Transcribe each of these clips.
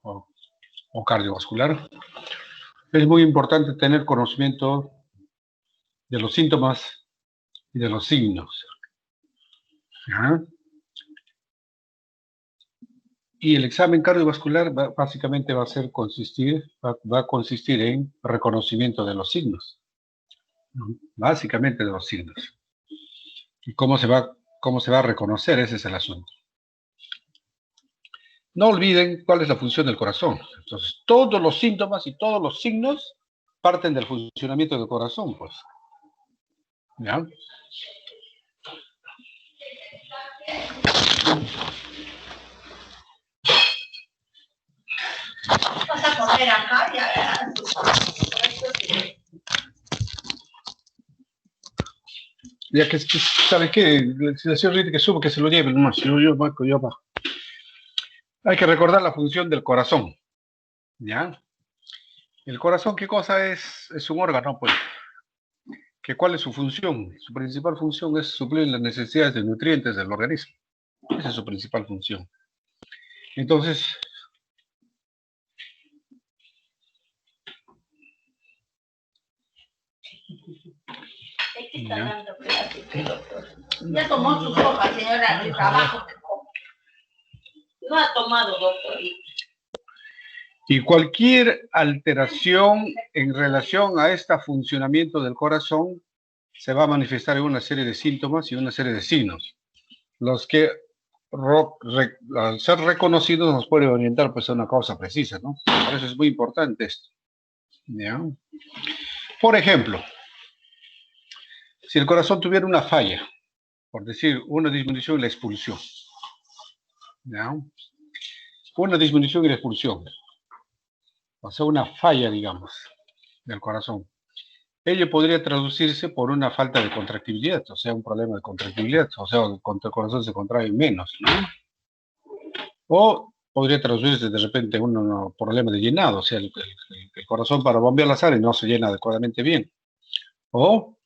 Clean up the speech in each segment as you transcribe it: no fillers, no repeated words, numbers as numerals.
o, o cardiovascular. Es muy importante tener conocimiento de los síntomas y de los signos. ¿Ya? Y el examen cardiovascular básicamente va a consistir en reconocimiento de los signos, ¿no? Básicamente de los signos. ¿Y cómo se va a reconocer? Ese es el asunto. No olviden cuál es la función del corazón. Entonces, todos los síntomas y todos los signos parten del funcionamiento del corazón, pues. ¿Ya? Vas a comer acá, ya. Ya que, ¿sabe qué? La señora Rita que subo, que se lo lleve nomás. Yo bajo. Hay que recordar la función del corazón. ¿Ya? El corazón, ¿qué cosa es? Es un órgano, pues. ¿Cuál es su función? Su principal función es suplir las necesidades de nutrientes del organismo. Esa es su principal función. Entonces, Ya tomó su sopa, señora, de trabajo. No ha tomado, doctor. y cualquier alteración en relación a este funcionamiento del corazón se va a manifestar en una serie de síntomas y una serie de signos, los que al ser reconocidos nos puede orientar pues a una causa precisa, ¿no? Por eso es muy importante esto. ¿Ya? Por ejemplo, si el corazón tuviera una falla, por decir, una disminución en la expulsión, ¿ya? Una disminución en la expulsión, o sea, una falla, digamos, del corazón. Ello podría traducirse por una falta de contractibilidad, o sea, un problema de contractibilidad, o sea, el corazón se contrae menos, ¿no? O podría traducirse de repente en un problema de llenado, o sea, el corazón para bombear la sangre no se llena adecuadamente bien. O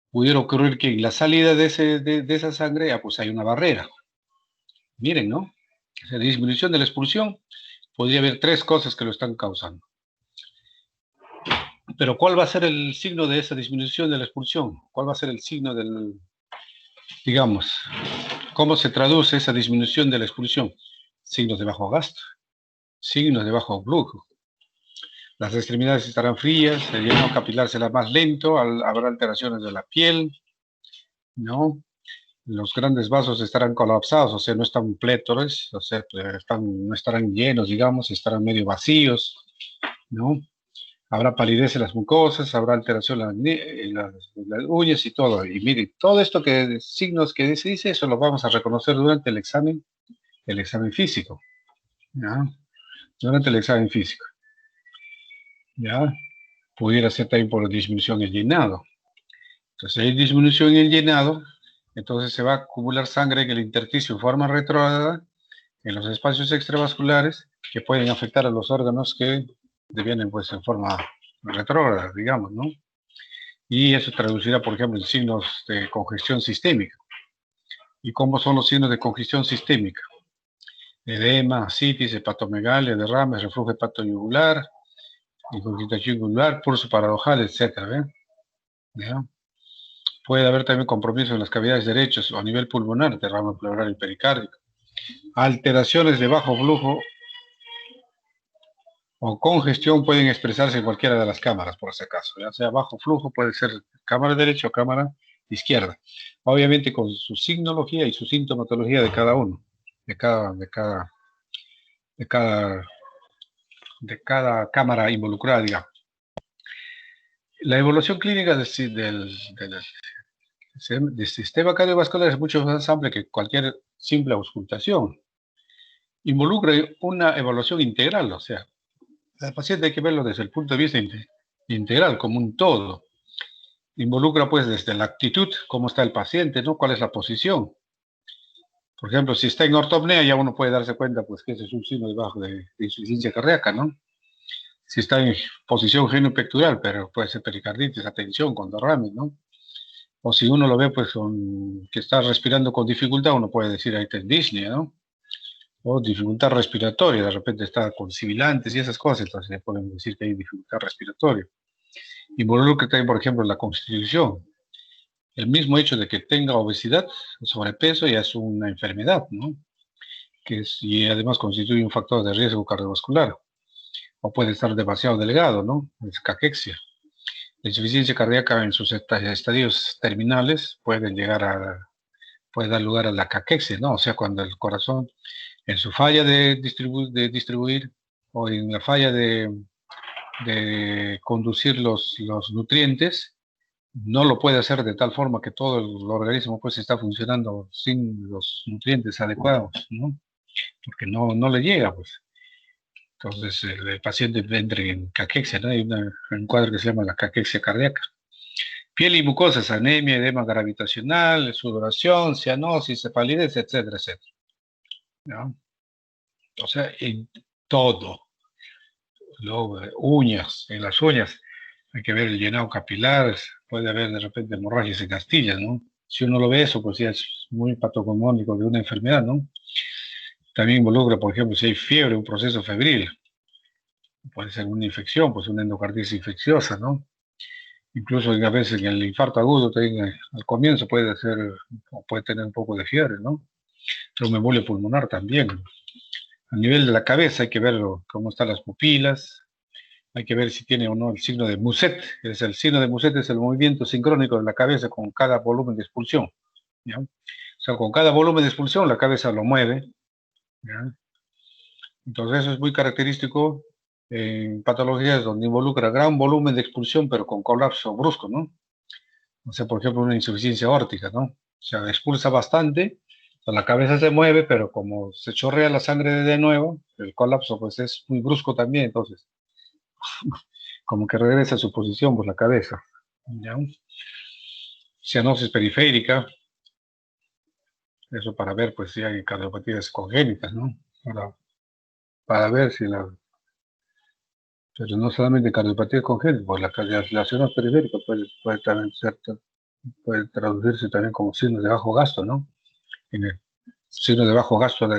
pudiera ocurrir que en la salida de esa sangre, pues hay una barrera. Miren, ¿no? La disminución de la expulsión, podría haber tres cosas que lo están causando. Pero ¿cuál va a ser el signo de esa disminución de la expulsión? ¿Cuál va a ser el signo del, digamos, cómo se traduce esa disminución de la expulsión? Signos de bajo gasto, signos de bajo flujo. Las extremidades estarán frías, el llenado capilar será más lento, habrá alteraciones de la piel, ¿no? Los grandes vasos estarán colapsados, o sea, no están plétores, o sea, no estarán llenos, digamos, estarán medio vacíos, ¿no? Habrá palidez en las mucosas, habrá alteración en las uñas y todo. Y miren, todo esto signos que se dice, eso lo vamos a reconocer durante el examen físico, ¿ya? Durante el examen físico, ¿ya? Pudiera ser también por disminución en el llenado. Entonces, hay disminución en el llenado, entonces se va a acumular sangre en el intersticio en forma retrógrada, en los espacios extravasculares, que pueden afectar a los órganos que devienen pues en forma retrógrada, digamos, ¿no? Y eso traducirá, por ejemplo, en signos de congestión sistémica. ¿Y cómo son los signos de congestión sistémica? Edema, ascitis, hepatomegalia, derrames, reflujo hepatoyugular, ingurgitación yugular, pulso paradojal, etc. ¿Ya? Puede haber también compromiso en las cavidades derechas o a nivel pulmonar, derrame pleural y pericárdico. Alteraciones de bajo flujo o congestión pueden expresarse en cualquiera de las cámaras, por ese caso. Ya sea bajo flujo, puede ser cámara derecha o cámara izquierda. Obviamente con su signología y su sintomatología de cada uno, de cada cámara involucrada, digamos. La evolución clínica del sistema cardiovascular es mucho más amplia que cualquier simple auscultación. Involucra una evaluación integral, o sea, al paciente hay que verlo desde el punto de vista integral, como un todo. Involucra pues desde la actitud, cómo está el paciente, ¿no? ¿Cuál es la posición? Por ejemplo, si está en ortopnea, ya uno puede darse cuenta pues que ese es un signo de insuficiencia cardíaca, ¿no? Si está en posición genopectoral, pero puede ser pericarditis, atención, con derrames, ¿no? O si uno lo ve pues que está respirando con dificultad, uno puede decir ahí está en disnea, ¿no? O dificultad respiratoria, de repente está con sibilantes y esas cosas, entonces le podemos decir que hay dificultad respiratoria. Involucra también, por ejemplo, la constitución. El mismo hecho de que tenga obesidad o sobrepeso ya es una enfermedad, ¿no? Y además constituye un factor de riesgo cardiovascular. O puede estar demasiado delgado, ¿no? Es caquexia. La insuficiencia cardíaca en sus estadios terminales puede dar lugar a la caquexia, ¿no? O sea, cuando el corazón, en su falla de distribuir o en la falla de conducir los nutrientes, no lo puede hacer de tal forma que todo el organismo pues está funcionando sin los nutrientes adecuados, ¿no? Porque no le llega, pues. Entonces el paciente entra en caquexia, ¿no? Hay un cuadro que se llama la caquexia cardíaca. Piel y mucosas, anemia, edema gravitacional, sudoración, cianosis, palidez, etcétera, etcétera, ¿no? O sea, en todo. Luego, uñas, en las uñas hay que ver el llenado capilar, puede haber de repente hemorragias en astillas, ¿no? Si uno lo ve eso, pues ya es muy patognomónico de una enfermedad, ¿no? También involucra, por ejemplo, si hay fiebre, un proceso febril, puede ser una infección, pues una endocarditis infecciosa, ¿no? Incluso a veces en el infarto agudo, al comienzo puede ser, o puede tener un poco de fiebre, ¿no? Tromboembolia pulmonar también. A nivel de la cabeza hay que ver cómo están las pupilas, hay que ver si tiene o no el signo de Muset. El signo de Muset es el movimiento sincrónico de la cabeza con cada volumen de expulsión, ¿ya? O sea, con cada volumen de expulsión la cabeza lo mueve, ¿ya? Entonces eso es muy característico en patologías donde involucra gran volumen de expulsión pero con colapso brusco, ¿no? O sea, por ejemplo, una insuficiencia aórtica, ¿no? O sea, expulsa bastante, la cabeza se mueve, pero como se chorrea la sangre de nuevo, el colapso pues es muy brusco también, entonces como que regresa a su posición, pues la cabeza, ¿ya? Cianosis periférica, eso para ver pues si hay cardiopatías congénitas, ¿no? Para ver si pero no solamente cardiopatías congénitas, pues la cianosis periférica puede también puede traducirse también como signos de bajo gasto, ¿no? En el signo de bajo gasto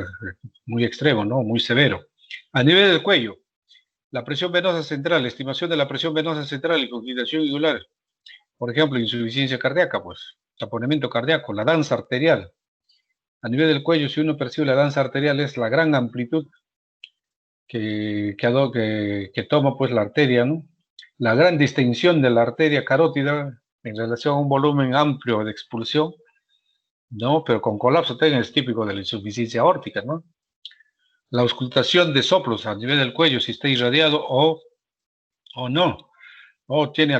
muy extremo, ¿no? Muy severo. A nivel del cuello, la presión venosa central, estimación de la presión venosa central y congregación yugular. Por ejemplo, insuficiencia cardíaca, pues, taponamiento cardíaco, la danza arterial. A nivel del cuello, si uno percibe la danza arterial, es la gran amplitud que toma pues la arteria, ¿no? La gran distensión de la arteria carótida en relación a un volumen amplio de expulsión, ¿no? Pero con colapso también es típico de la insuficiencia aórtica, ¿no? La auscultación de soplos a nivel del cuello, si está irradiado o no, o tiene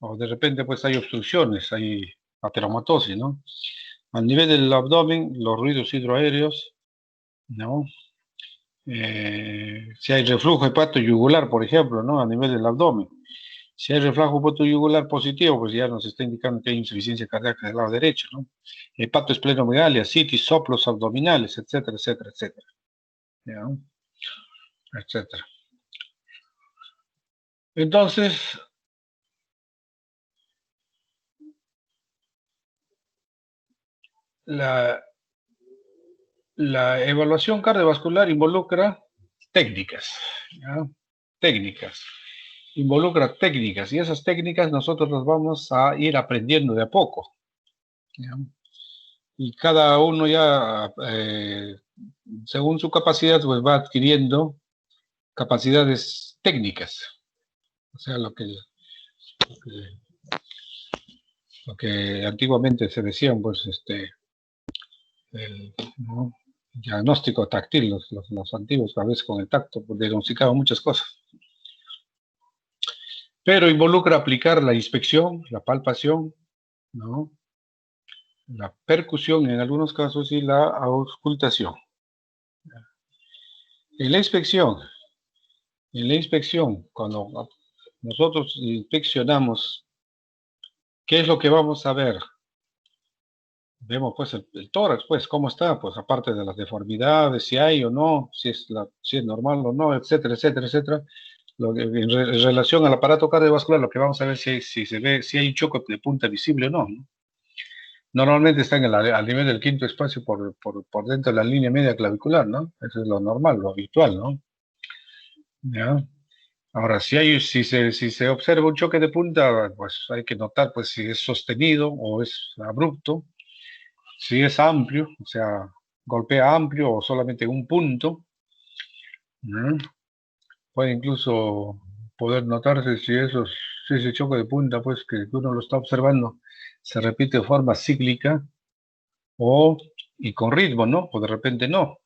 o de repente pues hay obstrucciones, hay ateromatosis, ¿no? A nivel del abdomen, los ruidos hidroaéreos, ¿no? Si hay reflujo hepatoyugular, por ejemplo, ¿no? A nivel del abdomen. Si hay reflujo hepatoyugular positivo, pues ya nos está indicando que hay insuficiencia cardíaca del lado derecho, ¿no? Hepatoesplenomegalia, citis, soplos abdominales, etcétera, etcétera, etcétera. ¿Ya? Etcétera. Entonces, la evaluación cardiovascular involucra técnicas, ¿ya? Técnicas. Involucra técnicas y esas técnicas nosotros las vamos a ir aprendiendo de a poco, ¿ya? Y cada uno ya, según su capacidad, pues va adquiriendo capacidades técnicas. O sea, lo que antiguamente se decían, pues, ¿no? Diagnóstico táctil, los antiguos, a veces con el tacto, pues, diagnosticaban muchas cosas. Pero involucra aplicar la inspección, la palpación, ¿no? La percusión en algunos casos y la auscultación. En la inspección, cuando nosotros inspeccionamos, ¿qué es lo que vamos a ver? Vemos pues el tórax, pues, cómo está, pues aparte de las deformidades, si hay o no, si es normal o no, etcétera, etcétera, etcétera. En relación al aparato cardiovascular, lo que vamos a ver si se ve, si hay un choque de punta visible o no, ¿no? Normalmente está al nivel del quinto espacio por dentro de la línea media clavicular, ¿no? Eso es lo normal, lo habitual, ¿no? ¿Ya? Ahora, si se observa un choque de punta, pues hay que notar pues, si es sostenido o es abrupto, si es amplio, o sea, golpea amplio o solamente en un punto. ¿No? Puede incluso poder notarse si ese choque de punta, pues que uno lo está observando, se repite de forma cíclica y con ritmo, ¿no? O de repente no.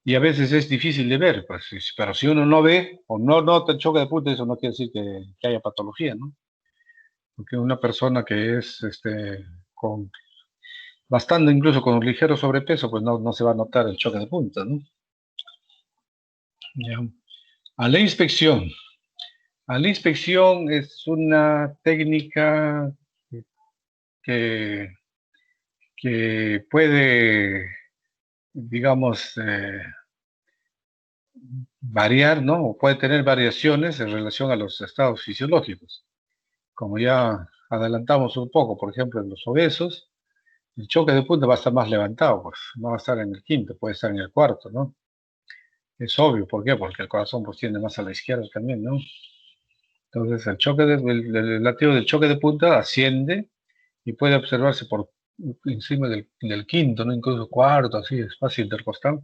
Y a veces es difícil de ver, pues, pero si uno no ve o no nota el choque de punta, eso no quiere decir que haya patología, ¿no? Porque una persona que es con bastante, incluso con un ligero sobrepeso, pues no se va a notar el choque de punta, ¿no? Ya. A la inspección. A la inspección es una técnica que, que puede, digamos, variar, ¿no? O puede tener variaciones en relación a los estados fisiológicos. Como ya adelantamos un poco, por ejemplo, en los obesos, el choque de punta va a estar más levantado, pues no va a estar en el quinto, puede estar en el cuarto, ¿no? Es obvio, ¿por qué? Porque el corazón pues tiende más a la izquierda también, ¿no? Entonces el latido del choque de punta asciende y puede observarse por encima del quinto, ¿no? Incluso cuarto, así, espacio intercostal,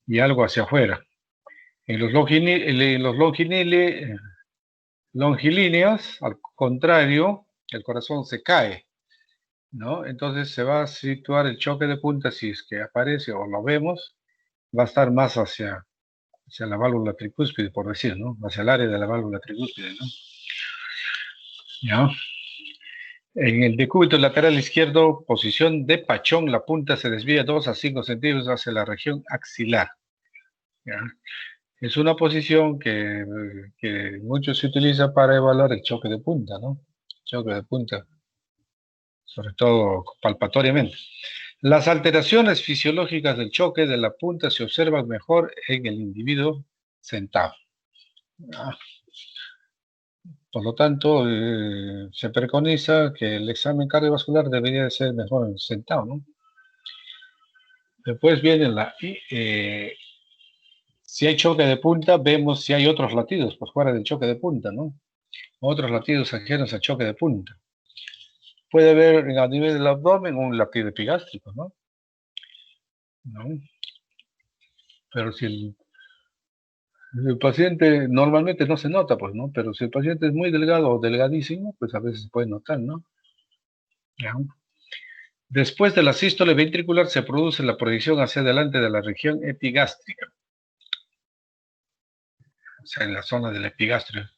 y algo hacia afuera. En los longilíneos, al contrario, el corazón se cae, ¿no? Entonces se va a situar el choque de punta, si es que aparece o lo vemos, va a estar más hacia la válvula tricúspide, por decir, ¿no? Hacia el área de la válvula tricúspide, ¿no? ¿Ya? En el decúbito lateral izquierdo, posición de pachón, la punta se desvía 2 a 5 centímetros hacia la región axilar. ¿Ya? Es una posición que mucho se utiliza para evaluar el choque de punta, ¿no? Choque de punta, sobre todo palpatoriamente. Las alteraciones fisiológicas del choque de la punta se observan mejor en el individuo sentado. ¿Ya? Por lo tanto, se preconiza que el examen cardiovascular debería de ser mejor sentado, ¿no? Después viene si hay choque de punta, vemos si hay otros latidos por fuera del choque de punta, ¿no? Otros latidos ajenos al choque de punta. Puede haber a nivel del abdomen un latido epigástrico, ¿no? ¿No? Pero si el paciente normalmente no se nota, pues, ¿no? Pero si el paciente es muy delgado o delgadísimo, pues a veces se puede notar, ¿no? ¿Ya? Después de la sístole ventricular se produce la proyección hacia adelante de la región epigástrica, o sea, en la zona del epigastrio.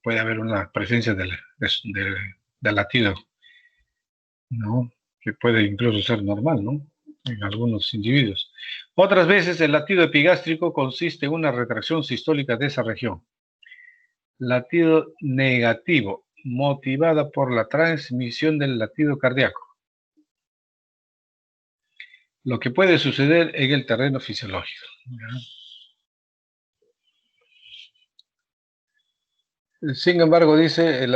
Puede haber una presencia del latido, ¿no? Que puede incluso ser normal, ¿no? En algunos individuos. Otras veces el latido epigástrico consiste en una retracción sistólica de esa región. Latido negativo, motivada por la transmisión del latido cardíaco. Lo que puede suceder en el terreno fisiológico. Sin embargo, dice,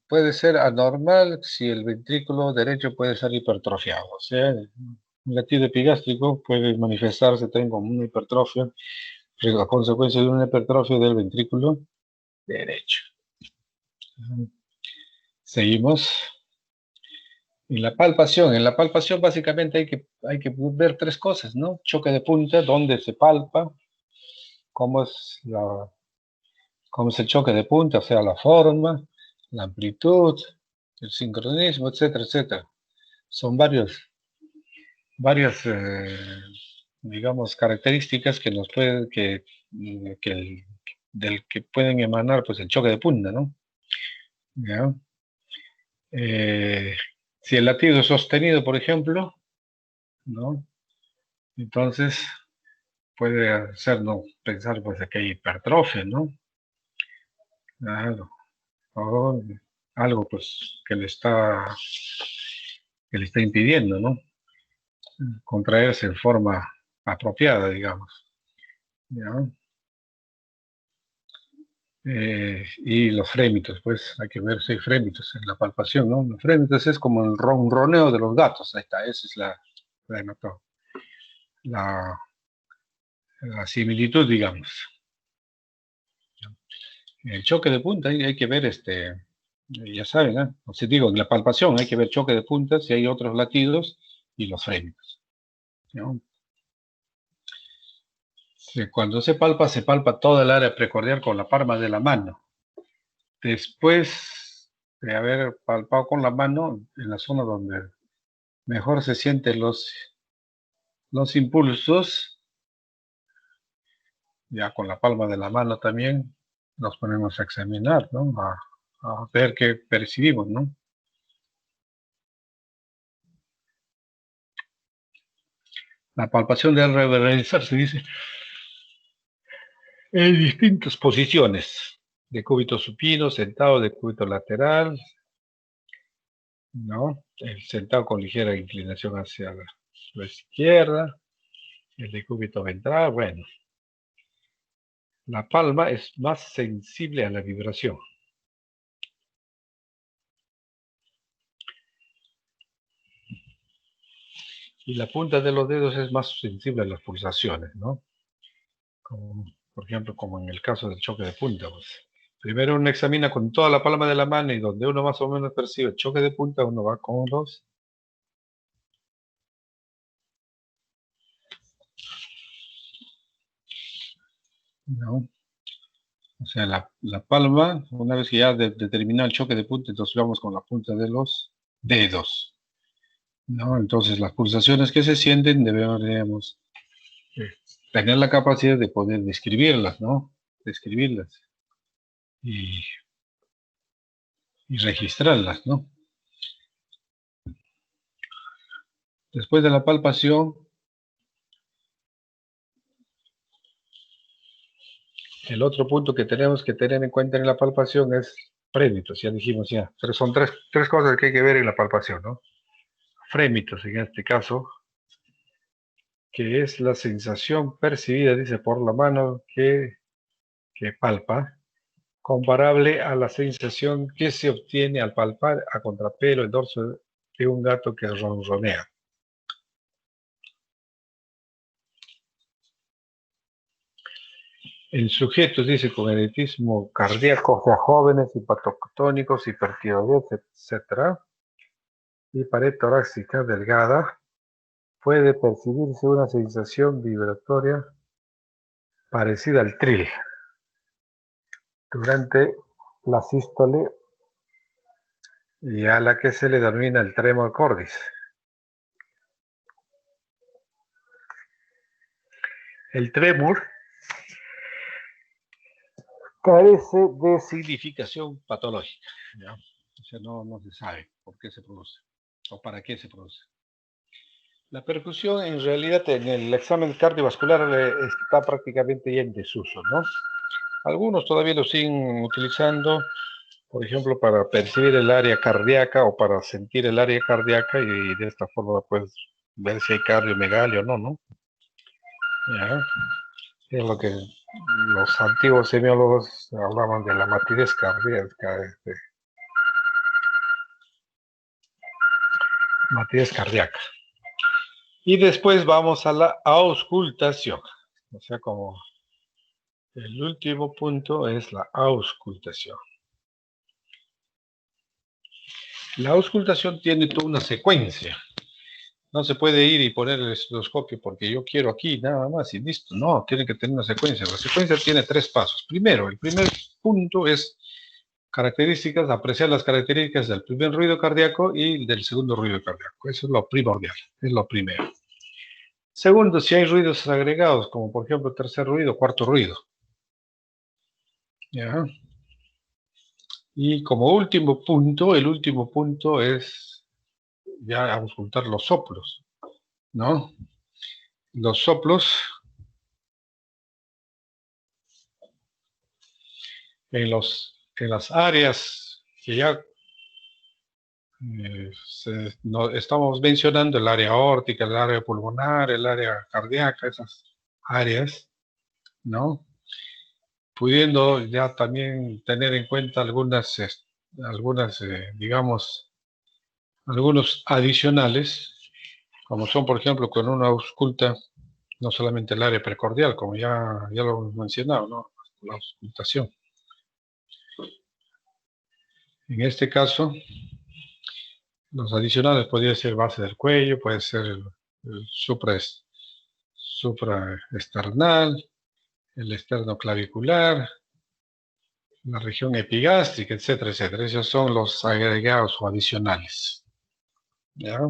puede ser anormal si el ventrículo derecho puede ser hipertrofiado. O sea, un latido epigástrico puede manifestarse también como una hipertrofia, a consecuencia de una hipertrofia del ventrículo derecho. Seguimos. En la palpación básicamente hay que ver tres cosas, ¿no? Choque de punta, dónde se palpa, cómo es cómo es el choque de punta, o sea, la forma, la amplitud, el sincronismo, etcétera, etcétera. Son varias, digamos, características que nos pueden, del que pueden emanar, pues, el choque de punta, ¿no? ¿Ya? Si el latido es sostenido, por ejemplo, ¿no? Entonces puede hacernos pensar, pues, que hay hipertrofia, ¿no? Claro. O algo, pues, que le está impidiendo, ¿no? Contraerse en forma apropiada, digamos. ¿Ya? Y los frémitos, pues hay que ver si hay frémitos en la palpación, ¿no? Los frémitos es como el ronroneo de los gatos, ahí está, esa es la, la similitud, digamos. El choque de punta, hay que ver, ya saben, ¿eh? O sea, digo, en la palpación hay que ver choque de puntas, si hay otros latidos y los frémitos, ¿no? Cuando se palpa toda el área precordial con la palma de la mano. Después de haber palpado con la mano, en la zona donde mejor se sienten los impulsos, ya con la palma de la mano también nos ponemos a examinar, ¿no? A ver qué percibimos, ¿no? La palpación debe realizarse, dice, en distintas posiciones, de cúbito supino, sentado, de cúbito lateral, ¿no? El sentado con ligera inclinación hacia la izquierda, el de cúbito ventral, bueno. La palma es más sensible a la vibración. Y la punta de los dedos es más sensible a las pulsaciones, ¿no? Como, por ejemplo, como en el caso del choque de punta. Pues. Primero uno examina con toda la palma de la mano y donde uno más o menos percibe el choque de punta, uno va con los. ¿No? O sea, la palma, una vez que ya determinado el choque de punta, entonces vamos con la punta de los dedos. ¿No? Entonces, las pulsaciones que se sienten debemos tener la capacidad de poder describirlas, ¿no? Describirlas y registrarlas, ¿no? Después de la palpación, el otro punto que tenemos que tener en cuenta en la palpación es frémitos, ya dijimos ya. Pero son tres cosas que hay que ver en la palpación, ¿no? Frémitos, en este caso, que es la sensación percibida, dice, por la mano que palpa, comparable a la sensación que se obtiene al palpar a contrapelo el dorso de un gato que ronronea. En sujetos, dice, con edetismo cardíaco, o sea, jóvenes, hipatotónicos, hipertiroides, etc., y pared torácica delgada, puede percibirse una sensación vibratoria parecida al trill durante la sístole y a la que se le denomina el tremor cordis. El tremor carece de significación patológica, ¿ya? O sea, no se sabe por qué se produce o para qué se produce. La percusión, en realidad, en el examen cardiovascular está prácticamente ya en desuso, ¿no? Algunos todavía lo siguen utilizando, por ejemplo, para percibir el área cardíaca o para sentir el área cardíaca y de esta forma, pues, ver si hay cardiomegalia o no, ¿no? ¿Ya? Es lo que los antiguos semiólogos hablaban de la matidez cardíaca, matidez cardíaca. Y después vamos a la auscultación. O sea, como el último punto es la auscultación. La auscultación tiene toda una secuencia. No se puede ir y poner el estetoscopio porque yo quiero aquí nada más y listo. No, tiene que tener una secuencia. La secuencia tiene 3 pasos. Primero, el primer punto es características, apreciar las características del primer ruido cardíaco y del segundo ruido cardíaco. Eso es lo primordial, es lo primero. Segundo, si hay ruidos agregados, como por ejemplo tercer ruido, cuarto ruido. ¿Ya? Y como último punto, el último punto es ya auscultar los soplos, ¿no? Los soplos en las áreas que ya estamos mencionando, el área aórtica, el área pulmonar, el área cardíaca, esas áreas, ¿no? pudiendo ya también tener en cuenta digamos, algunos adicionales, como son, por ejemplo, cuando uno ausculta no solamente el área precordial, como ya lo hemos mencionado, ¿no? La auscultación. En este caso, los adicionales podría ser base del cuello, puede ser el supraesternal, el esternoclavicular, la región epigástrica, etcétera, etcétera. Esos son los agregados o adicionales. ¿Ya?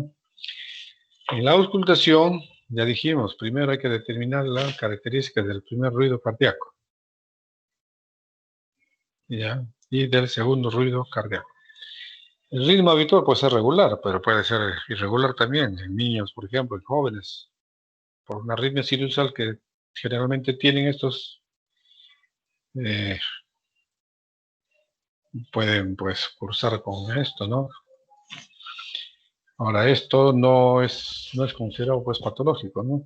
En la auscultación, ya dijimos, primero hay que determinar las características del primer ruido cardíaco. ¿Ya? Y del segundo ruido cardíaco. El ritmo habitual puede ser regular, pero puede ser irregular también en niños, por ejemplo, en jóvenes, por una arritmia sinusal que generalmente tienen estos, pueden pues cursar con esto, ¿no? Ahora, esto no es considerado pues patológico, ¿no?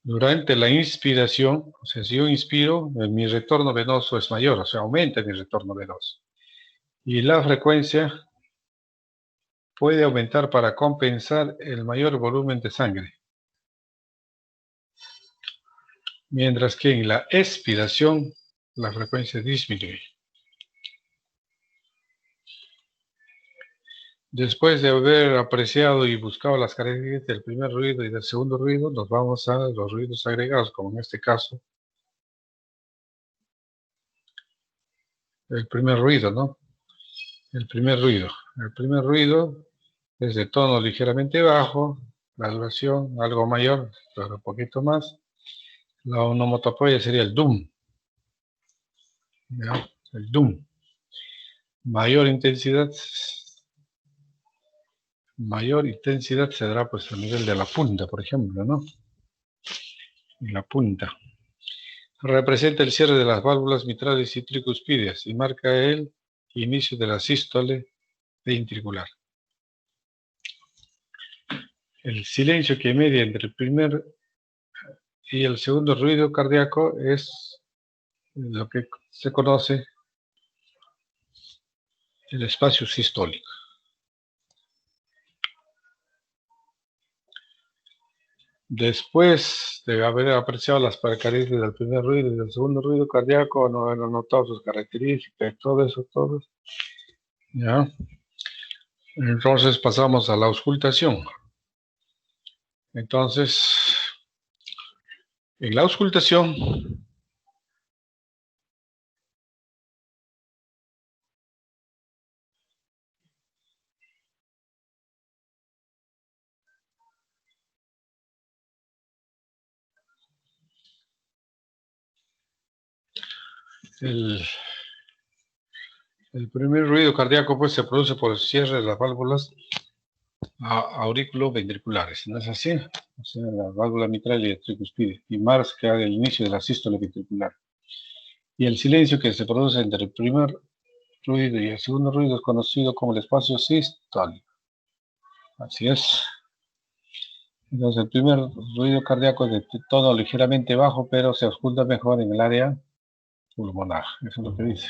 Durante la inspiración, o sea, si yo inspiro, mi retorno venoso es mayor, o sea, aumenta mi retorno venoso. Y la frecuencia puede aumentar para compensar el mayor volumen de sangre. Mientras que en la expiración, la frecuencia disminuye. Después de haber apreciado y buscado las características del primer ruido y del segundo ruido, nos vamos a los ruidos agregados, como en este caso, el primer ruido, ¿no? El primer ruido es de tono ligeramente bajo, la duración algo mayor, pero un poquito más. La onomatopeya sería el dum. ¿Ya? El dum. Mayor intensidad se dará pues a nivel de la punta, por ejemplo, ¿no? En la punta. Representa el cierre de las válvulas mitrales y tricuspídeas y marca el inicio de la sístole ventricular. El silencio que media entre el primer y el segundo ruido cardíaco es lo que se conoce el espacio sistólico. Después de haber apreciado las características del primer ruido y del segundo ruido cardíaco, no haber notado sus características, todo eso, ¿ya? Entonces pasamos a la auscultación. Entonces, en la auscultación, el primer ruido cardíaco pues se produce por el cierre de las válvulas auriculoventriculares, ¿no es así? O sea, la válvula mitral y el tricuspide, y marca el inicio de la sístole ventricular. Y el silencio que se produce entre el primer ruido y el segundo ruido es conocido como el espacio sistólico. Así es. Entonces, el primer ruido cardíaco es de tono ligeramente bajo, pero se ausculta mejor en el área pulmonar. Eso es lo que dice.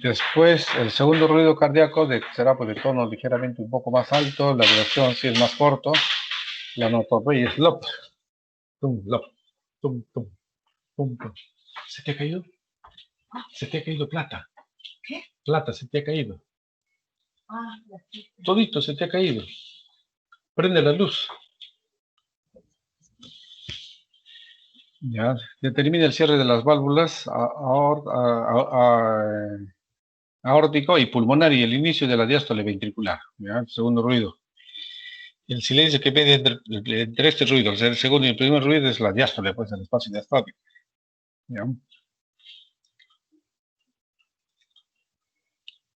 Después, el segundo ruido cardíaco será pues de tono ligeramente un poco más alto, la duración sí es más corto, la onomatopeya es lop, tum, lop, tum, tum, tum, tum. ¿Se te ha caído? Se te ha caído plata. ¿Qué? Plata, se te ha caído. Ah, Todito se te ha caído. Prende la luz. Ya, determina el cierre de las válvulas aórtico y pulmonar y el inicio de la diástole ventricular. ¿Ya? El segundo ruido. El silencio que media entre este ruido, o sea, el segundo y el primer ruido es la diástole, pues el espacio diastólico. ¿Ya?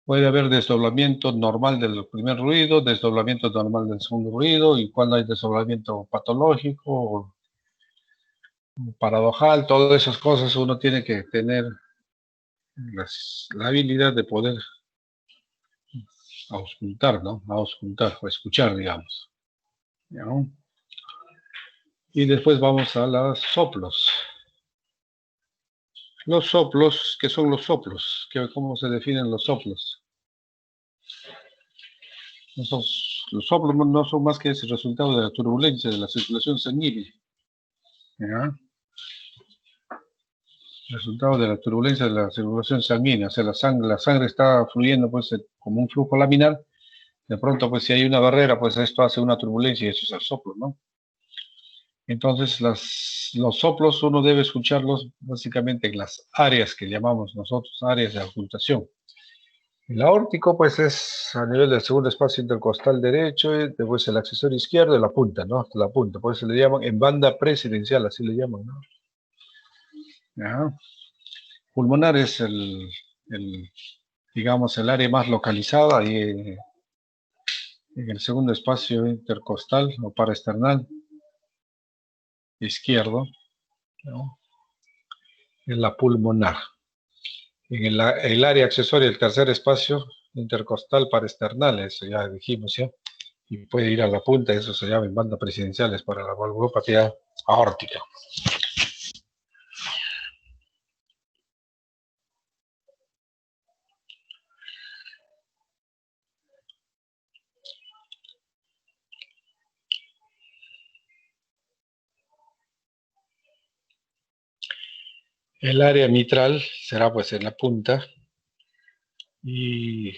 Puede haber desdoblamiento normal del primer ruido, desdoblamiento normal del segundo ruido, y cuando hay desdoblamiento patológico o paradojal, todas esas cosas uno tiene que tener la habilidad de poder auscultar, ¿no? Auscultar o escuchar, digamos. ¿Ya? Y después vamos a los soplos. Los soplos, ¿qué son los soplos? ¿Cómo se definen los soplos? Los soplos no son más que el resultado de la turbulencia de la circulación sanguínea. ¿Ya? Resultado de la turbulencia de la circulación sanguínea. O sea, la sangre está fluyendo pues, como un flujo laminar. De pronto, pues si hay una barrera, pues esto hace una turbulencia y eso es el soplo, ¿no? Entonces, los soplos uno debe escucharlos básicamente en las áreas que llamamos nosotros áreas de auscultación. El aórtico, pues, es a nivel del segundo espacio intercostal derecho, y después el accesorio izquierdo y la punta, ¿no? Hasta la punta. Por eso le llaman en banda presidencial, así le llaman, ¿no? ¿Ya? Pulmonar es digamos, el área más localizada y en el segundo espacio intercostal o paraesternal izquierdo, ¿no? Es la pulmonar. En el área accesoria, el tercer espacio intercostal paraesternal, eso ya dijimos, ¿ya? Y puede ir a la punta, eso se llama en banda presidenciales para la valvulopatía aórtica. El área mitral será pues en la punta y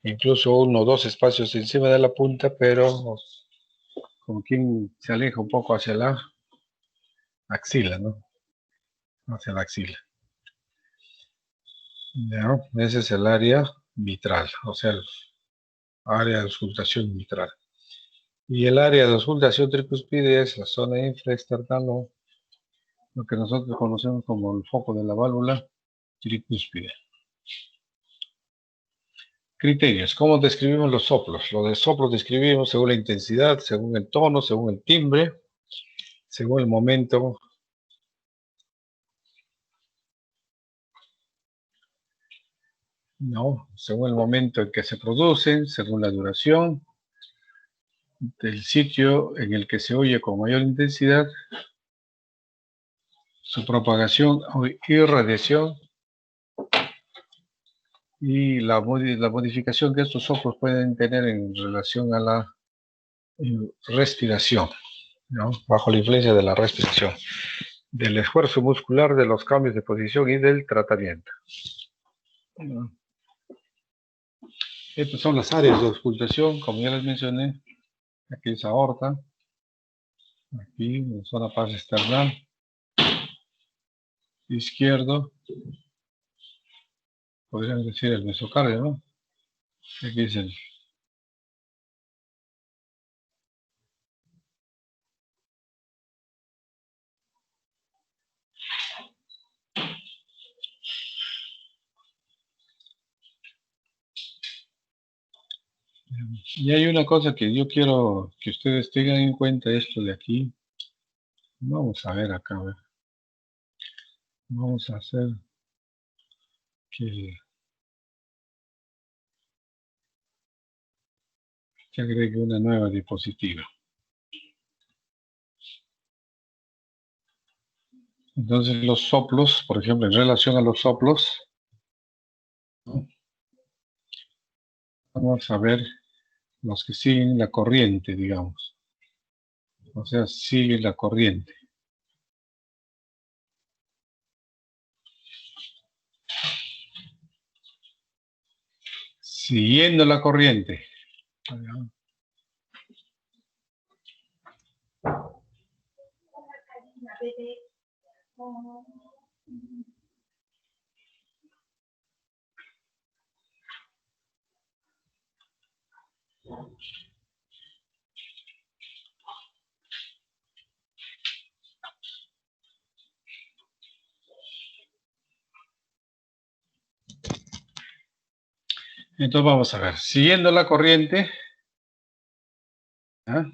incluso uno o dos espacios encima de la punta, pero como quien se aleja un poco hacia la axila, ¿no? Hacia la axila. ¿Ya? Ese es el área mitral, o sea, el área de auscultación mitral. Y el área de auscultación tricuspide es la zona infraesternal, o lo que nosotros conocemos como el foco de la válvula tricúspide. Criterios. ¿Cómo describimos los soplos? Los de soplos describimos según la intensidad, según el tono, según el timbre, según el momento. No, según el momento en que se producen, según la duración, del sitio en el que se oye con mayor intensidad, su propagación o irradiación y la modificación que estos soplos pueden tener en relación a la respiración, ¿no? Bajo la influencia de la respiración, del esfuerzo muscular, de los cambios de posición y del tratamiento. Estas son las áreas de auscultación, como ya les mencioné. Aquí es aorta, aquí en zona paraesternal, izquierdo, podríamos decir el mesocardio, ¿no? Aquí es el... Y hay una cosa que yo quiero que ustedes tengan en cuenta, esto de aquí. Vamos a ver acá, a ver. Vamos a hacer que agregue una nueva diapositiva. Entonces los soplos, por ejemplo, en relación a los soplos, vamos a ver los que siguen la corriente, digamos. O sea, sigue la corriente. Siguiendo la corriente. Entonces vamos a ver, siguiendo la corriente, ¿ah?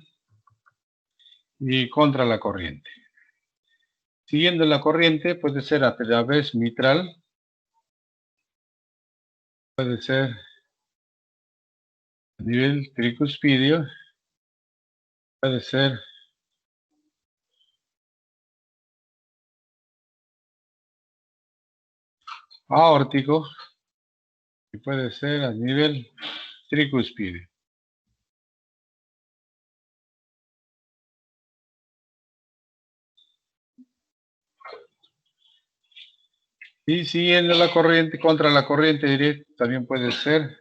Y contra la corriente. Siguiendo la corriente puede ser a través mitral, puede ser a nivel tricuspidio, puede ser aórtico, que puede ser a nivel tricúspide. Y siguiendo la corriente, contra la corriente directa, también puede ser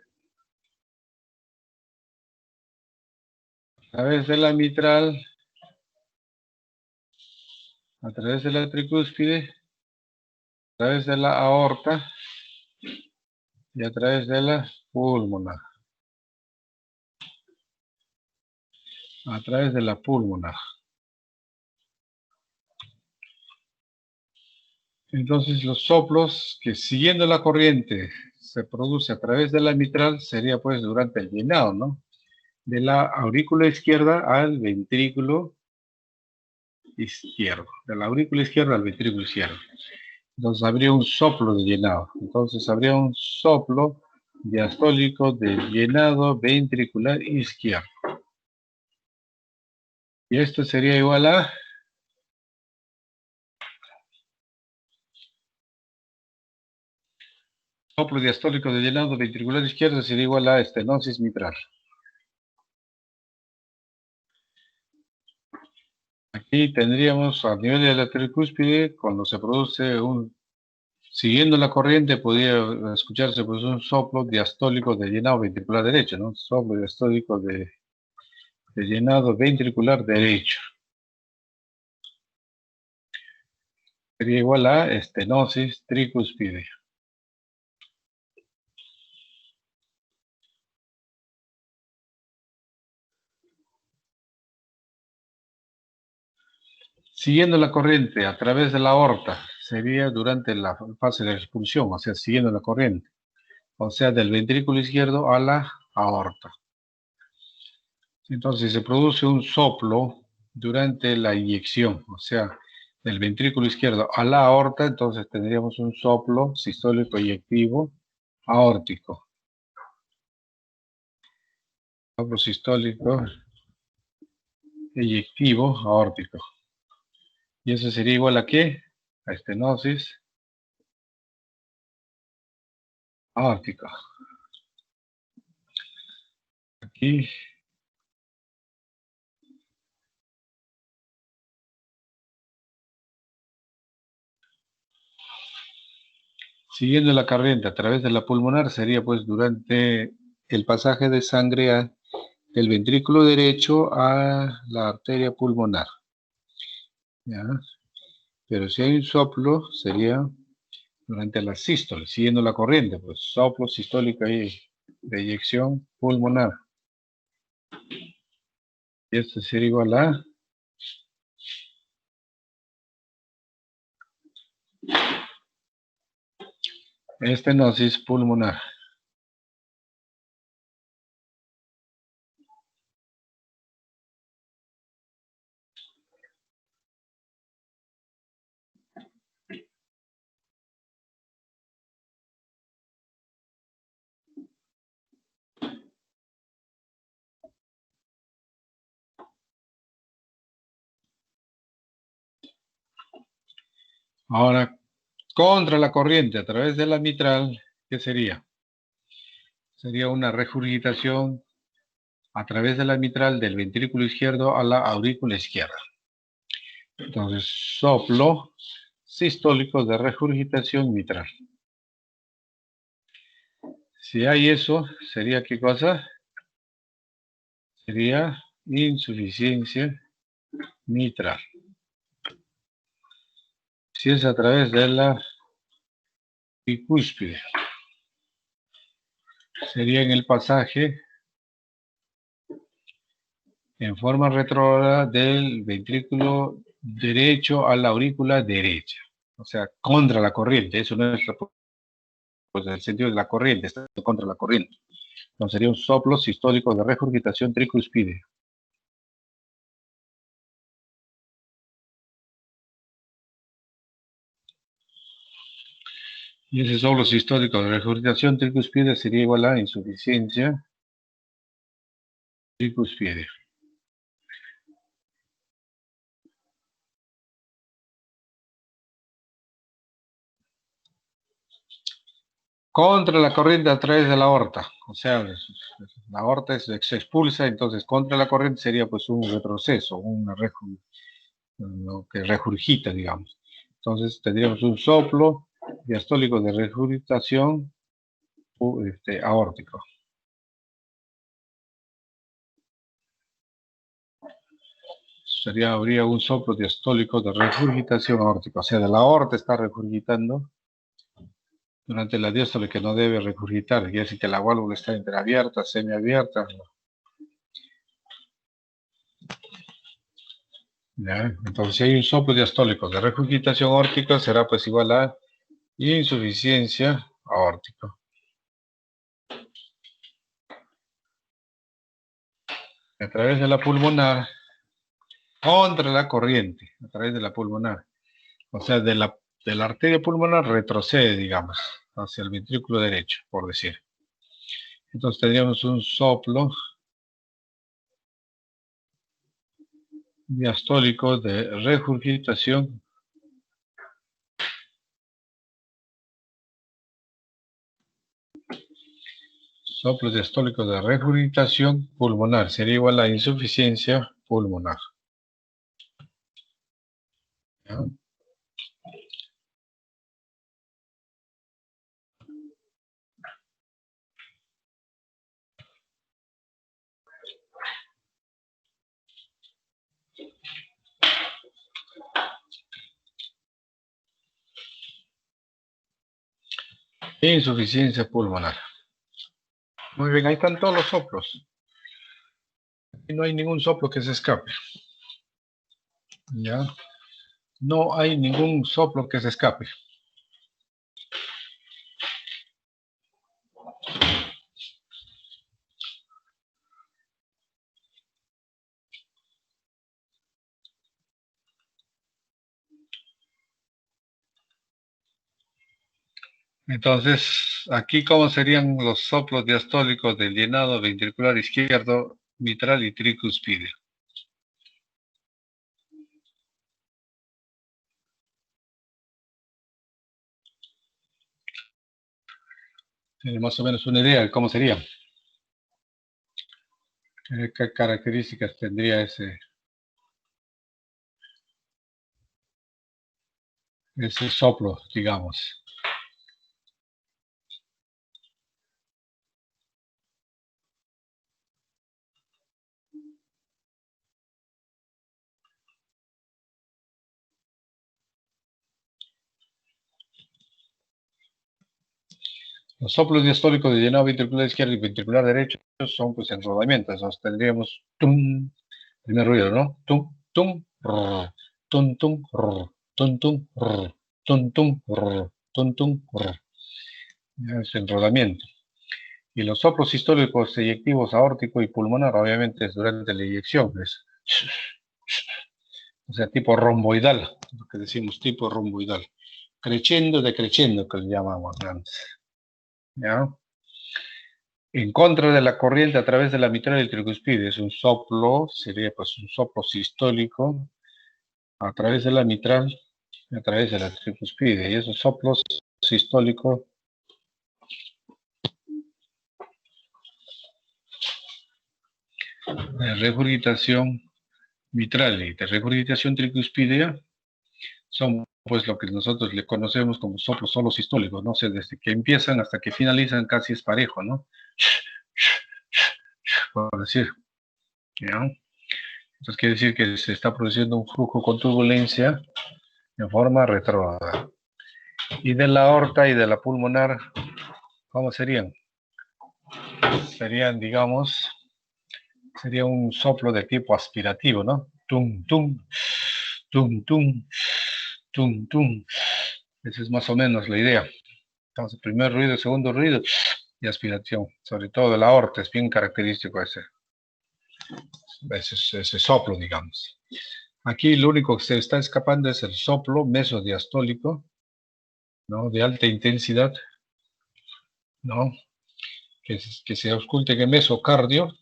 a través de la mitral, a través de la tricúspide, a través de la aorta y a través de la pulmonar. A través de la pulmonar. Entonces los soplos que siguiendo la corriente se produce a través de la mitral sería pues durante el llenado, ¿no? De la aurícula izquierda al ventrículo izquierdo. De la aurícula izquierda al ventrículo izquierdo. Entonces habría un soplo de llenado. Entonces habría un soplo diastólico de llenado ventricular izquierdo. Y esto sería igual a soplo diastólico de llenado ventricular izquierdo sería igual a estenosis mitral. Aquí tendríamos a nivel de la tricúspide, cuando se produce siguiendo la corriente, podría escucharse pues un soplo diastólico de llenado ventricular derecho, ¿no? Soplo diastólico de llenado ventricular derecho. Sería igual a estenosis tricúspide. Siguiendo la corriente a través de la aorta, sería durante la fase de expulsión, o sea, siguiendo la corriente. O sea, del ventrículo izquierdo a la aorta. Entonces se produce un soplo durante la inyección, o sea, del ventrículo izquierdo a la aorta, entonces tendríamos un soplo sistólico eyectivo aórtico. Soplo sistólico eyectivo aórtico. ¿Y eso sería igual a qué? A estenosis aórtica. Aquí. Siguiendo la corriente a través de la pulmonar sería pues durante el pasaje de sangre del ventrículo derecho a la arteria pulmonar. ¿Ya? Pero si hay un soplo sería durante la sístole, siguiendo la corriente, pues soplo sistólico y de eyección pulmonar. Y esto sería igual a estenosis pulmonar. Ahora, contra la corriente a través de la mitral, ¿qué sería? Sería una regurgitación a través de la mitral del ventrículo izquierdo a la aurícula izquierda. Entonces, soplo sistólico de regurgitación mitral. Si hay eso, ¿sería qué cosa? Sería insuficiencia mitral. Si es a través de la bicúspide, sería en el pasaje en forma retrógrada del ventrículo derecho a la aurícula derecha. O sea, contra la corriente. Eso no es pues, el sentido de la corriente, está contra la corriente. Entonces sería un soplo sistólico de regurgitación tricuspide. Y ese soplo sistólico de regurgitación tricuspide sería igual a insuficiencia tricuspide. contra la corriente a través de la aorta. O sea, la aorta se expulsa, entonces contra la corriente sería pues un retroceso, lo que regurgita, digamos. Entonces tendríamos un soplo diastólico de regurgitación aórtico. Habría un soplo diastólico de regurgitación aórtica, o sea, de la aorta está regurgitando durante la diástole que no debe regurgitar, quiere decir que la válvula está entreabierta, semiabierta. ¿Ya? Entonces, si hay un soplo diastólico de regurgitación aórtica, será pues igual a insuficiencia aórtica. A través de la pulmonar, contra la corriente, a través de la pulmonar. O sea, de la arteria pulmonar retrocede, digamos, hacia el ventrículo derecho, por decir. Entonces tendríamos un soplo diastólico de regurgitación pulmonar. Sería igual a insuficiencia pulmonar. ¿Ya? Insuficiencia pulmonar. Muy bien, ahí están todos los soplos. Y no hay ningún soplo que se escape. ¿Ya? No hay ningún soplo que se escape. Entonces, aquí, ¿cómo serían los soplos diastólicos del llenado ventricular izquierdo, mitral y tricuspide? Tiene más o menos una idea de cómo sería. ¿Qué características tendría ese soplo, digamos? Los soplos diastólicos de llenado ventricular izquierdo y ventricular derecho son pues enrodamientos. Entonces tendríamos tum, primer ruido, ¿no? Tum, tum, rrr, tum, tum, rrr, tum, tum, rrr, tum, tum, rrr, tum, tum, rrr. Es enrodamiento. Y los soplos sistólicos eyectivos aórtico y pulmonar, obviamente, es durante la eyección. O sea, tipo romboidal, lo que decimos, tipo romboidal. Crescendo, decreciendo, que le llamamos antes. ¿Ya? En contra de la corriente a través de la mitral del tricuspide, es un soplo, sería pues un soplo sistólico a través de la mitral, a través de la tricuspide, y esos soplos sistólicos de regurgitación mitral y de regurgitación tricuspidea son pues lo que nosotros le conocemos como soplos solo sistólicos, no sé, desde que empiezan hasta que finalizan casi es parejo, ¿no? Por decir, ¿ya? Entonces quiere decir que se está produciendo un flujo con turbulencia en forma retrógrada. Y de la aorta y de la pulmonar, ¿cómo serían? Serían, digamos, sería un soplo de tipo aspirativo, ¿no? Tum, tum, tum, tum, tum, tum. Esa es más o menos la idea. Entonces, primer ruido, segundo ruido y aspiración. Sobre todo de la aorta, es bien característico ese soplo, digamos. Aquí lo único que se está escapando es el soplo mesodiastólico, ¿no? De alta intensidad, ¿no? Que se ausculte en el mesocardio.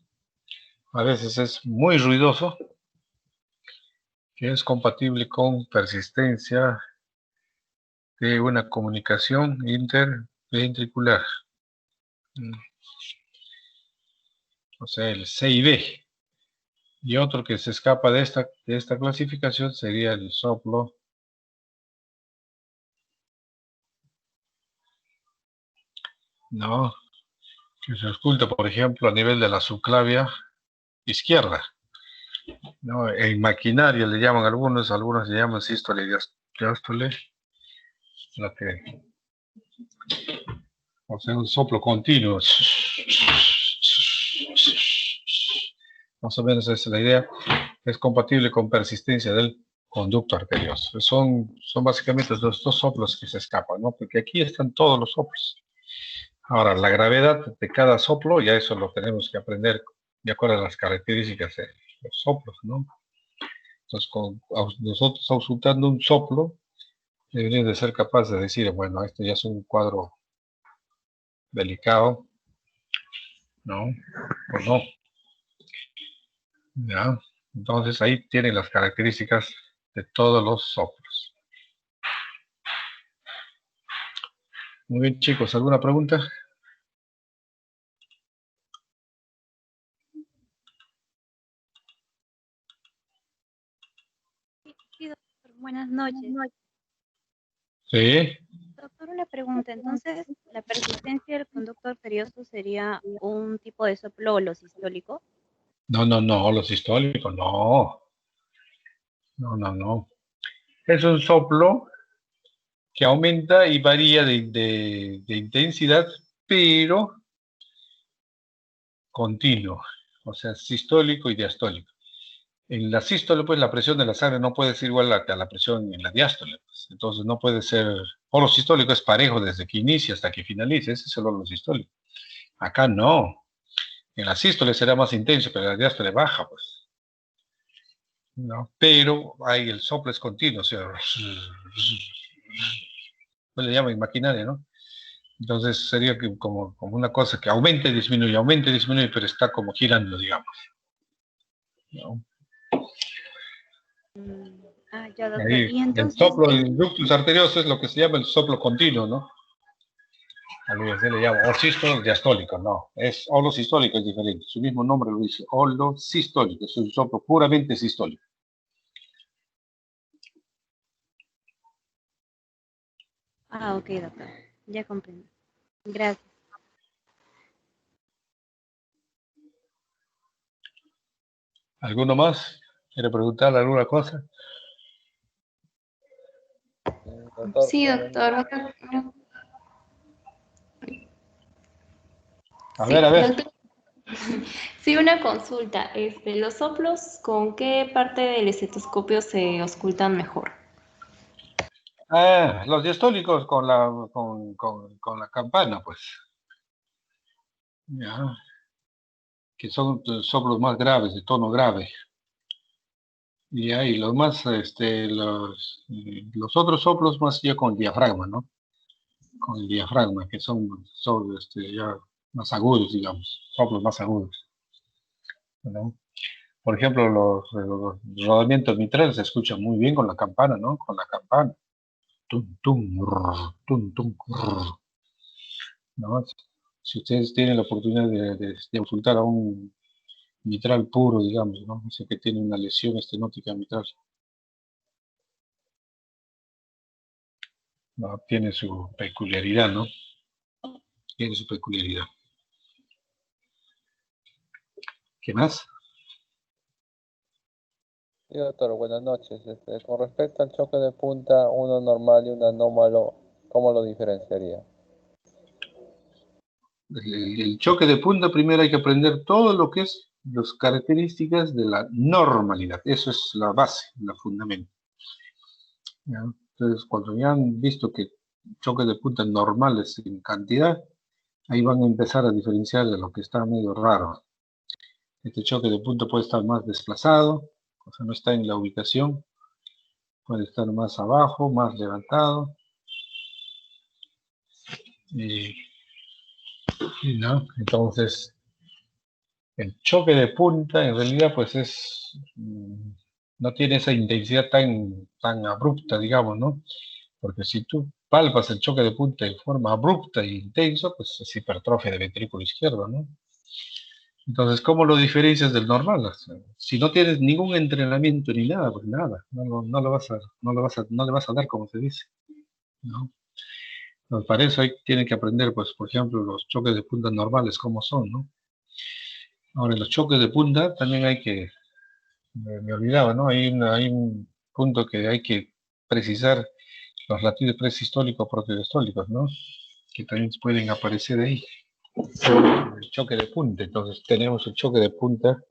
A veces es muy ruidoso, que es compatible con persistencia de una comunicación ventricular. O sea, el C y B. Y otro que se escapa de esta clasificación sería el soplo no, que se oculta, por ejemplo, a nivel de la subclavia izquierda. ¿No? En maquinaria le llaman algunos le llaman sístole y diástole. O sea, un soplo continuo. Más o menos esa es la idea. Es compatible con persistencia del conducto arterioso. Son básicamente los dos soplos que se escapan, ¿no? Porque aquí están todos los soplos. Ahora, la gravedad de cada soplo, ya eso lo tenemos que aprender de acuerdo a las características de los soplos, ¿no? Entonces, nosotros auscultando un soplo, deberíamos de ser capaces de decir, bueno, esto ya es un cuadro delicado, ¿no? O no. ¿Ya? Entonces, ahí tienen las características de todos los soplos. Muy bien, chicos, ¿alguna pregunta? Sí, doctor, buenas noches. Sí. Doctor, una pregunta. Entonces, ¿la persistencia del conducto arterioso sería un tipo de soplo holosistólico? No, los históricos, no. No. Es un soplo que aumenta y varía de intensidad, pero continuo, o sea, sistólico y diastólico. En la sístole, pues, la presión de la sangre no puede ser igual a la presión en la diástole, pues. Entonces no puede ser, holosistólico es parejo desde que inicia hasta que finalice, ese es el holosistólico. Acá no. En la sístole será más intenso, pero en la diástole baja, pues. ¿No? Pero ahí el soplo es continuo, o sea, pues le llaman maquinaria, ¿no? Entonces sería como una cosa que aumenta y disminuye, pero está como girando, digamos, ¿no? Ya, doctor. Ahí, Y el entonces, soplo del ductus arterioso es lo que se llama el soplo continuo, ¿no? A lo que se le llama, o sístolo diastólico, no. Es holosistólico, es diferente. Su mismo nombre lo dice, holosistólico, es un soplo puramente sistólico. ok, doctor. Ya comprendo. Gracias. ¿Alguno más? ¿Quiere preguntar alguna cosa? Doctor, Sí, doctor. A Sí, ver. doctor. Sí, una consulta. ¿Los soplos con qué parte del estetoscopio se auscultan mejor? Los diastólicos con la campana, pues. Ya. Que son soplos más graves, de tono grave. Y los más, los otros soplos más ya con diafragma, ¿no? Con el diafragma, que son ya más agudos, digamos, soplos más agudos, ¿no? Por ejemplo, los rodamientos mitrales se escuchan muy bien con la campana, ¿no? Con la campana. Tum, tum, rrr, tum, tum, rrr, ¿no? Si ustedes tienen la oportunidad de consultar a un mitral puro, digamos, ¿no? O sea, que tiene una lesión estenótica mitral, ¿no? Tiene su peculiaridad, ¿no? Tiene su peculiaridad. ¿Qué más? sí, doctor, buenas noches. Con respecto al choque de punta, uno normal y uno anómalo, ¿cómo lo diferenciaría? El choque de punta, primero hay que aprender todo lo que es las características de la normalidad. Eso es la base, la fundamento. ¿Ya? Entonces, cuando ya han visto que choques de punta normales en cantidad, ahí van a empezar a diferenciar de lo que está medio raro. Este choque de punta puede estar más desplazado, o sea, no está en la ubicación, puede estar más abajo, más levantado. ¿No? Entonces, el choque de punta en realidad pues no tiene esa intensidad tan abrupta, digamos, ¿no? Porque si tú palpas el choque de punta en forma abrupta e intensa, pues es hipertrofia del ventrículo izquierdo, ¿no? Entonces, ¿cómo lo diferencias del normal? O sea, si no tienes ningún entrenamiento ni nada, pues nada, no le vas a dar como se dice, ¿no? Pues para eso tienen que aprender, pues, por ejemplo, los choques de punta normales, cómo son, ¿no? Ahora, en los choques de punta también hay que, me olvidaba, ¿no? Hay un punto que hay que precisar, los latidos presistólicos protodiastólicos, ¿no? Que también pueden aparecer ahí. El choque de punta, entonces tenemos el choque de punta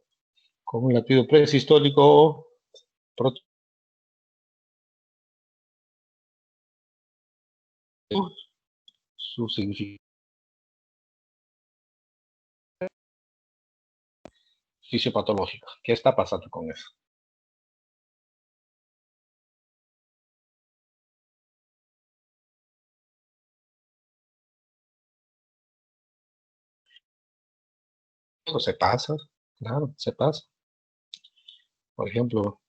con un latido presistólico o su significado fisiopatológico. ¿Qué está pasando con eso? Eso se pasa, claro, se pasa. Por ejemplo,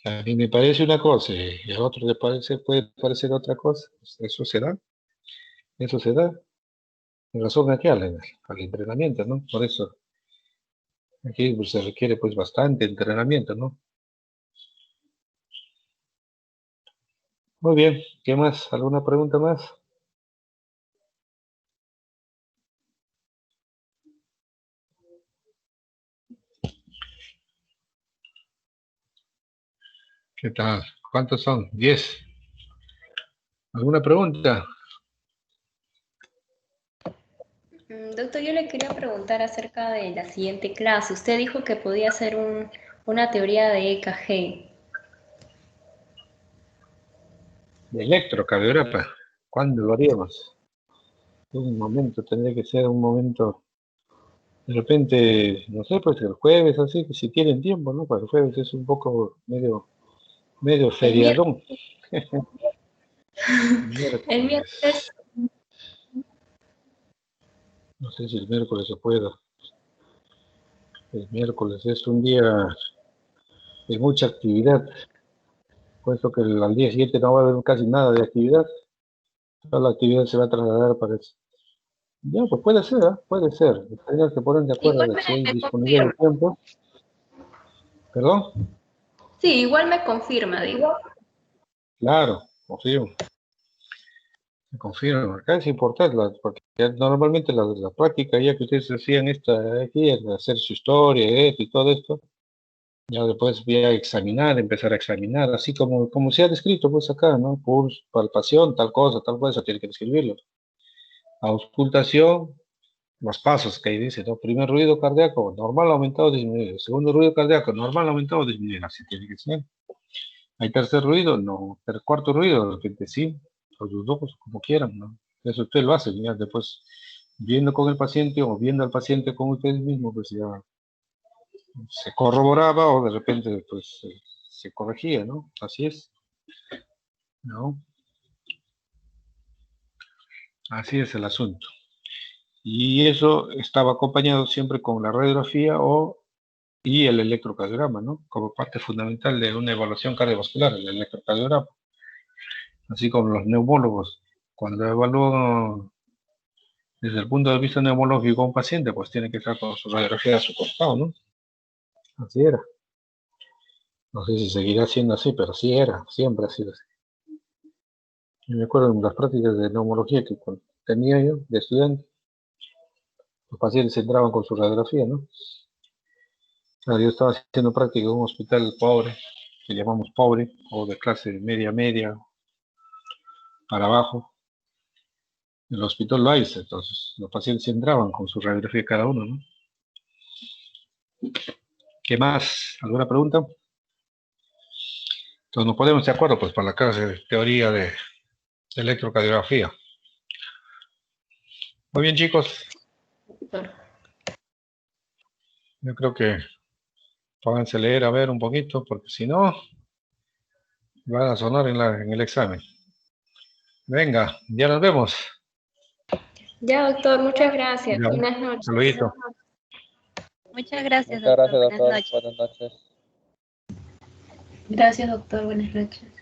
a mí me parece una cosa y a otro le puede parecer otra cosa. Eso se da, eso se da. En razón aquí al entrenamiento, ¿no? Por eso aquí pues, se requiere pues bastante entrenamiento, ¿no? Muy bien, ¿qué más? ¿Alguna pregunta más? ¿Qué tal? ¿Cuántos son? 10. ¿Alguna pregunta? Doctor, yo le quería preguntar acerca de la siguiente clase. Usted dijo que podía hacer una teoría de EKG. De electrocardiograma. ¿Cuándo lo haríamos? Un momento, tendría que ser un momento, de repente, no sé, pues el jueves, así, que si tienen tiempo, ¿no? Pues el jueves es un poco medio feriadón. El miércoles. No sé si el miércoles se pueda. El miércoles es un día de mucha actividad, puesto que al día siguiente no va a haber casi nada de actividad. Toda la actividad se va a trasladar para eso. Ya, pues puede ser, ¿eh? Puede ser. Tendrías que poner de acuerdo Igual de si hay me disponibilidad de confirma. tiempo. ¿Perdón? Sí, igual me confirma, digo. Claro, confío. Me confirmo. Acá es importante, porque normalmente la práctica ya que ustedes hacían aquí, es hacer su historia, esto y todo esto, ya después voy a examinar, empezar a examinar, así como se ha descrito pues acá, ¿no? Pulso, palpación, tal cosa, tiene que describirlo. Auscultación, los pasos que ahí dice, ¿no? Primer ruido cardíaco, normal, aumentado, disminuido. Segundo ruido cardíaco, normal, aumentado, disminuido. Así tiene que ser. Hay tercer ruido, no. Cuarto ruido, de repente sí. Los dos, como quieran, ¿no? Eso usted lo hace, ya después, viendo con el paciente o viendo al paciente con ustedes mismos, pues ya se corroboraba o de repente, pues, se corregía, ¿no? Así es, ¿no? Así es el asunto. Y eso estaba acompañado siempre con la radiografía y el electrocardiograma, ¿no? Como parte fundamental de una evaluación cardiovascular, el electrocardiograma. Así como los neumólogos, cuando evalúan desde el punto de vista neumológico a un paciente, pues tiene que estar con su radiografía a su costado, ¿no? Así era. No sé si seguirá siendo así, pero sí era, siempre ha sido así. Yo me acuerdo en las prácticas de neumología que tenía yo, de estudiante, los pacientes entraban con su radiografía, ¿no? Claro, yo estaba haciendo práctica en un hospital pobre, que llamamos pobre, o de clase media, para abajo. En el hospital lo hay, entonces los pacientes entraban con su radiografía cada uno, ¿no? ¿Qué más? ¿Alguna pregunta? Entonces nos ponemos de acuerdo, pues, para la clase de teoría de electrocardiografía. Muy bien, chicos. Yo creo que pónganse a leer, a ver un poquito, porque si no, van a sonar en el examen. Venga, ya nos vemos. Ya, doctor, muchas gracias. Ya, Buenas noches. saludito. Muchas gracias, Muchas doctor. gracias, Buenas doctor. noches. Buenas noches. Gracias, doctor. Buenas noches.